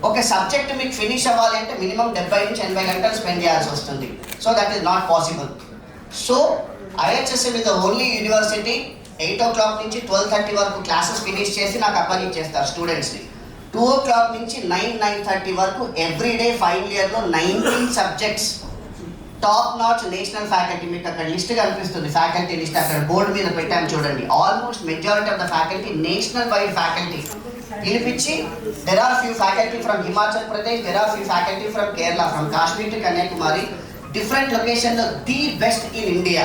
ఒక సబ్జెక్ట్ మీకు ఫినిష్ అవ్వాలి అంటే మినిమం 70 నుంచి 80 గంటలు స్పెండ్ చేయాల్సి వస్తుంది. So that is not possible. So IHSM is the only university 8 o'clock నుంచి 12:30 వరకు క్లాసెస్ ఫినిష్ చేసి నాకు అప్పగించేస్తారు స్టూడెంట్స్ని. 2 o'clock నుంచి 9:30 వరకు ఎవ్రీడే ఫైనల్ ఇయర్లో 19 subjects top notch national faculty. మీకు అక్కడ లిస్ట్ కనిపిస్తుంది, ఫ్యాకల్టీ లిస్ట్ అక్కడ బోర్డు మీద పెట్టాను చూడండి. Almost majority of the faculty national wide faculty పిలిపించి, there are few faculty from Himachal Pradesh, there are few faculty from Kerala, from Kashmir to Kanyakumari, different లొకేషన్లో ది బెస్ట్ ఇన్ ఇండియా.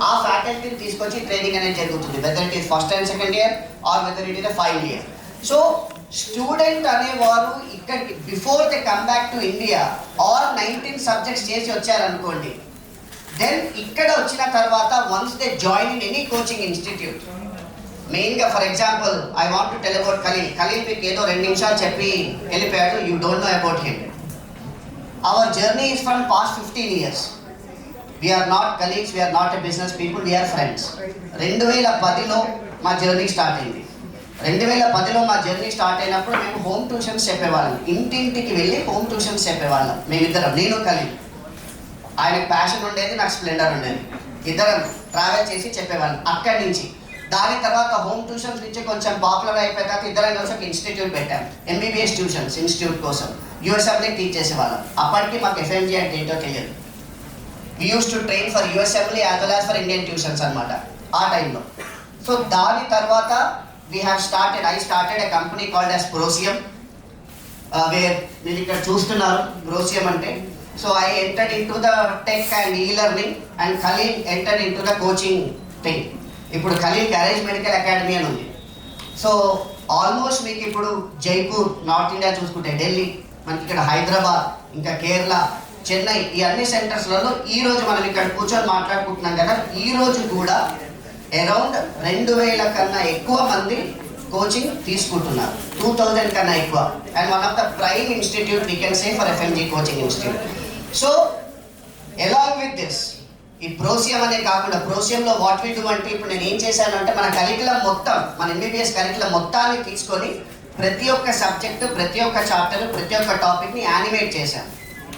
ఆ ఫ్యాకల్టీని తీసుకొచ్చి ట్రైనింగ్ అనేది జరుగుతుంది, whether it is first and second year or whether it is final year. So student అనేవారు ఇక్కడికి before they come back to India all 19 subjects చేసి వచ్చారనుకోండి, దెన్ ఇక్కడ వచ్చిన తర్వాత once they join in any coaching institute, మెయిన్గా for example I want to tell about Khalil మీకు ఏదో 2 నిమిషాలు చెప్పి వెళ్ళిపోయాడు, you don't know about him. Our journey is from past 15 years. We are not colleagues, we are not a business people, we are friends. 2010లో మా journey start అయింది. 2010లో మా journey start అయినప్పుడు మేము హోమ్ ట్యూషన్స్ చెప్పేవాళ్ళం, ఇంటింటికి వెళ్ళి హోమ్ ట్యూషన్స్ చెప్పేవాళ్ళం మేమిద్దరం, నేను ఖలీల్. ఆయనకు ప్యాషన్ ఉండేది, నాకు స్ప్లెండర్ ఉండేది, ఇద్దరం ట్రావెల్ చేసి చెప్పేవాళ్ళం అక్కడి నుంచి. దాని తర్వాత హోమ్ ట్యూషన్స్ నుంచి కొంచెం పాపులర్ అయిపోయాక ఇద్దరం కలిసి ఒక ఇన్స్టిట్యూట్ పెట్టాం, MBBS ట్యూషన్స్ ఇన్స్టిట్యూట్ కోసం. USMLE టీచ్ చేసేవాళ్ళం. అప్పటికి మాకు FMG అంటే ఏంటో తెలియదు. We used to train for USMLE as well as for Indian tuitions అన్నమాట ఆ టైంలో. సో దాని తర్వాత I started a company called as Prosium, where మీరు ఇక్కడ చూస్తున్నారు Prosium అంటే. So I entered into the tech and e-learning and Khalil entered into the coaching thing. ఇప్పుడు ఖలీల్ క్యారేజ్ మెడికల్ అకాడమీ అని ఉంది. సో ఆల్మోస్ట్ మీకు ఇప్పుడు జైపూర్, నార్త్ ఇండియా చూసుకుంటే ఢిల్లీ, మనకి ఇక్కడ హైదరాబాద్, ఇంకా కేరళ, చెన్నై, ఈ అన్ని సెంటర్స్లలో ఈరోజు మనం ఇక్కడ కూర్చొని మాట్లాడుకుంటున్నాం కదా, ఈరోజు కూడా అరౌండ్ 2000 కన్నా ఎక్కువ మంది కోచింగ్ తీసుకుంటున్నారు, 2000 కన్నా ఎక్కువ. And one of the prime institute we can say for FMG coaching institute. So along with this, ఈ ప్రోసియం అనే కాకుండా ప్రోసియంలో వాట్ వీ డూ అంటే, ఇప్పుడు నేను ఏం చేశాను అంటే మన కరికులం మొత్తం, మన MBBS కరికులం మొత్తాన్ని తీసుకొని ప్రతి ఒక్క సబ్జెక్టు, ప్రతి ఒక్క చాప్టర్, ప్రతి ఒక్క టాపిక్ని యానిమేట్ చేశాను.